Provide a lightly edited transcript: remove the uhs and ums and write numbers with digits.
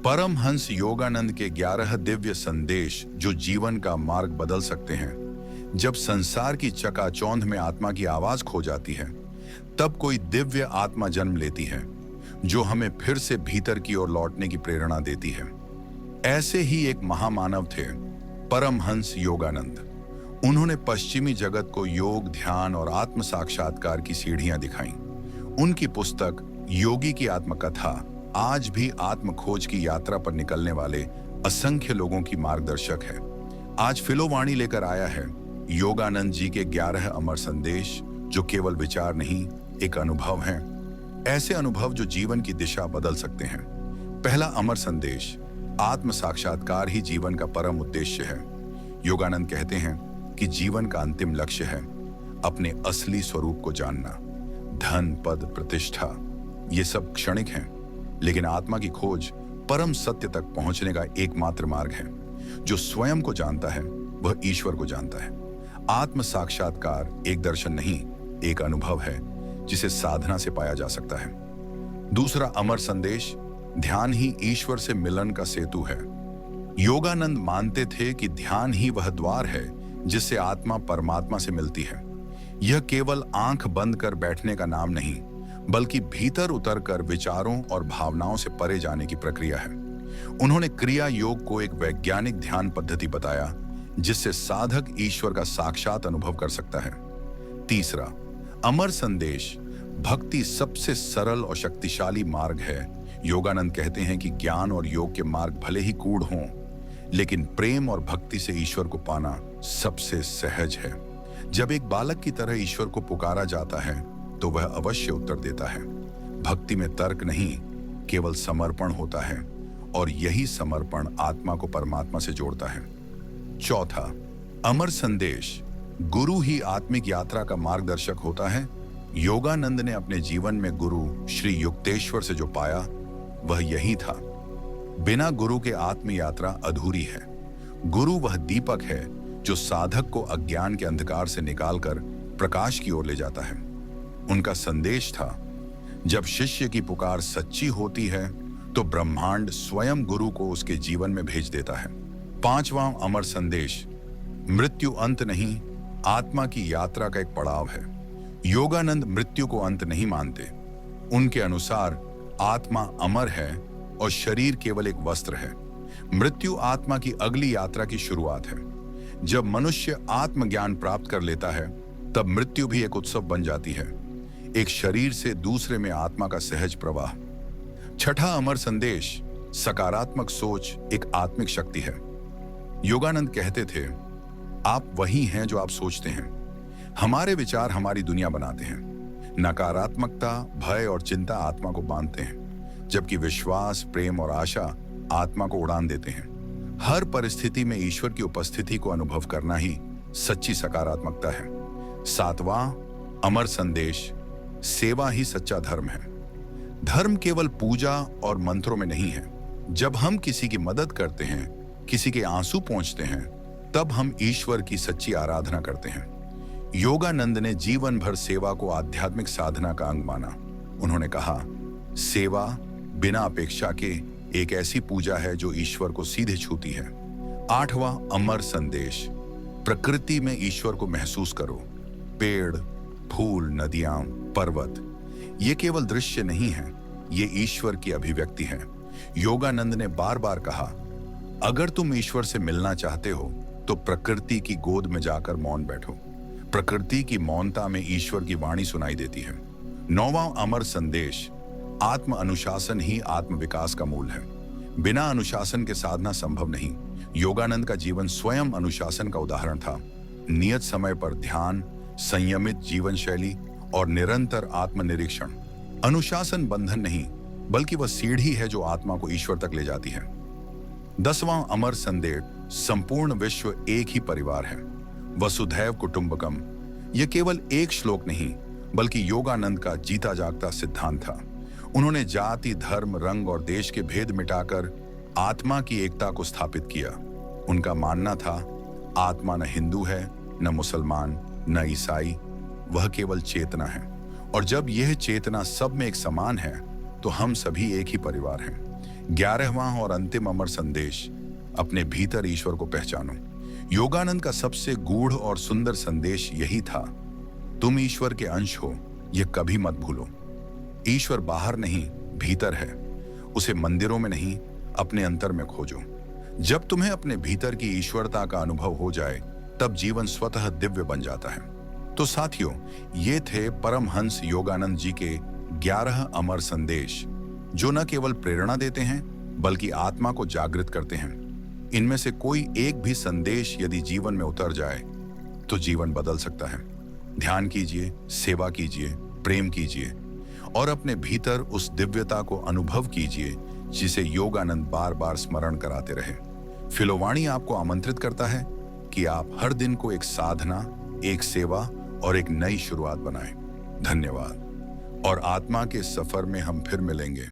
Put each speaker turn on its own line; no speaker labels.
परमहंस योगानंद के 11 दिव्य संदेश जो जीवन का मार्ग बदल सकते हैं। जब संसार की चकाचौंध में आत्मा की आवाज खो जाती है, तब कोई दिव्य आत्मा जन्म लेती है जो हमें फिर से भीतर की ओर लौटने की प्रेरणा देती है। ऐसे ही एक महामानव थे परमहंस योगानंद। उन्होंने पश्चिमी जगत को योग, ध्यान और आत्म साक्षात्कार की सीढ़ियां दिखाईं। उनकी पुस्तक योगी की आत्मकथा आज भी आत्म खोज की यात्रा पर निकलने वाले असंख्य लोगों की मार्गदर्शक है। आज फिलोवाणी लेकर आया है योगानंद जी के 11 अमर संदेश, जो केवल विचार नहीं, एक अनुभव हैं। ऐसे अनुभव जो जीवन की दिशा बदल सकते हैं। पहला अमर संदेश, आत्म साक्षात्कार ही जीवन का परम उद्देश्य है। योगानंद कहते हैं कि जीवन का अंतिम लक्ष्य है अपने असली स्वरूप को जानना। धन, पद, प्रतिष्ठा, ये सब क्षणिक हैं, लेकिन आत्मा की खोज परम सत्य तक पहुंचने का एकमात्र मार्ग है। जो स्वयं को जानता है वह ईश्वर को जानता है। आत्म साक्षात्कार एक दर्शन नहीं, एक अनुभव है जिसे साधना से पाया जा सकता है। दूसरा अमर संदेश, ध्यान ही ईश्वर से मिलन का सेतु है। योगानंद मानते थे कि ध्यान ही वह द्वार है जिससे आत्मा परमात्मा से मिलती है। यह केवल आंख बंद कर बैठने का नाम नहीं, बल्कि भीतर उतरकर विचारों और भावनाओं से परे जाने की प्रक्रिया है। उन्होंने क्रिया योग को एक वैज्ञानिक ध्यान पद्धति बताया जिससे साधक ईश्वर का साक्षात अनुभव कर सकता है। तीसरा अमर संदेश, भक्ति सबसे सरल और शक्तिशाली मार्ग है। योगानंद कहते हैं कि ज्ञान और योग के मार्ग भले ही कूढ़ हों, लेकिन प्रेम और भक्ति से ईश्वर को पाना सबसे सहज है। जब एक बालक की तरह ईश्वर को पुकारा जाता है तो वह अवश्य उत्तर देता है। भक्ति में तर्क नहीं, केवल समर्पण होता है, और यही समर्पण आत्मा को परमात्मा से जोड़ता है। चौथा अमर संदेश, गुरु ही आत्मिक यात्रा का मार्गदर्शक होता है। योगानंद ने अपने जीवन में गुरु श्री युक्तेश्वर से जो पाया वह यही था। बिना गुरु के आत्म यात्रा अधूरी है। गुरु वह दीपक है जो साधक को अज्ञान के अंधकार से निकालकर प्रकाश की ओर ले जाता है। उनका संदेश था, जब शिष्य की पुकार सच्ची होती है तो ब्रह्मांड स्वयं गुरु को उसके जीवन में भेज देता है। पांचवां अमर संदेश, मृत्यु अंत नहीं, आत्मा की यात्रा का एक पड़ाव है। योगानंद मृत्यु को अंत नहीं मानते। उनके अनुसार आत्मा अमर है और शरीर केवल एक वस्त्र है। मृत्यु आत्मा की अगली यात्रा की शुरुआत है। जब मनुष्य आत्मज्ञान प्राप्त कर लेता है तब मृत्यु भी एक उत्सव बन जाती है, एक शरीर से दूसरे में आत्मा का सहज प्रवाह। छठा अमर संदेश, सकारात्मक सोच एक आत्मिक शक्ति है। योगानंद कहते थे, आप वही हैं जो आप सोचते हैं। हमारे विचार हमारी दुनिया बनाते हैं। नकारात्मकता, भय और चिंता आत्मा को बांधते हैं, जबकि विश्वास, प्रेम और आशा आत्मा को उड़ान देते हैं। हर परिस्थिति में ईश्वर की उपस्थिति को अनुभव करना ही सच्ची सकारात्मकता है। सातवां अमर संदेश, सेवा ही सच्चा धर्म है। धर्म केवल पूजा और मंत्रों में नहीं है। जब हम किसी की मदद करते हैं, किसी के आंसू पोंछते हैं, तब हम ईश्वर की सच्ची आराधना करते हैं। योगानंद ने जीवन भर सेवा को आध्यात्मिक साधना का अंग माना। उन्होंने कहा, सेवा बिना अपेक्षा के एक ऐसी पूजा है जो ईश्वर को सीधे छूती है। आठवां अमर संदेश, प्रकृति में ईश्वर को महसूस करो। पेड़, फूल, नदियां, पर्वत, ये केवल दृश्य नहीं है, ये ईश्वर की अभिव्यक्ति है। योगानंद ने बार बार कहा, अगर तुम ईश्वर से मिलना चाहते हो तो प्रकृति की गोद में जाकर मौन बैठो। प्रकृति की मौनता में ईश्वर की वाणी सुनाई देती है। नौवां अमर संदेश, आत्म अनुशासन ही आत्म विकास का मूल है। बिना अनुशासन के साधना संभव नहीं। योगानंद का जीवन स्वयं अनुशासन का उदाहरण था। नियत समय पर ध्यान, संयमित जीवन शैली और निरंतर आत्मनिरीक्षण। अनुशासन बंधन नहीं, बल्कि वह सीढ़ी है जो आत्मा को ईश्वर तक ले जाती है। 10वां अमर संदेश, संपूर्ण विश्व एक ही परिवार है। वसुधैव कुटुंबकम, यह केवल एक श्लोक नहीं, बल्कि योगानंद का जीता जागता सिद्धांत था। उन्होंने जाति, धर्म, रंग और देश के भेद मिटाकर आत्मा की एकता को स्थापित किया। उनका मानना था, आत्मा न हिंदू है, न मुसलमान, न ईसाई, वह केवल चेतना है। और जब यह चेतना सब में एक समान है तो हम सभी एक ही परिवार हैं। 11वां और अंतिम अमर संदेश, अपने भीतर ईश्वर को पहचानो। योगानंद का सबसे गूढ़ और सुंदर संदेश यही था, तुम ईश्वर के अंश हो, यह कभी मत भूलो। ईश्वर बाहर नहीं, भीतर है। उसे मंदिरों में नहीं, अपने अंतर में खोजो। जब तुम्हें अपने भीतर की ईश्वरता का अनुभव हो जाए, तब जीवन स्वतः दिव्य बन जाता है। तो साथियों, ये थे परमहंस योगानंद जी के 11 अमर संदेश, जो न केवल प्रेरणा देते हैं, बल्कि आत्मा को जागृत करते हैं। इनमें से कोई एक भी संदेश यदि जीवन में उतर जाए, तो जीवन बदल सकता है। ध्यान कीजिए, सेवा कीजिए, प्रेम कीजिए और अपने भीतर उस दिव्यता को अनुभव कीजिए, जिसे योगानंद बार बार स्मरण कराते रहे। फिलोवाणी आपको आमंत्रित करता है कि आप हर दिन को एक साधना, एक सेवा और एक नई शुरुआत बनाएं। धन्यवाद। और आत्मा के सफर में हम फिर मिलेंगे।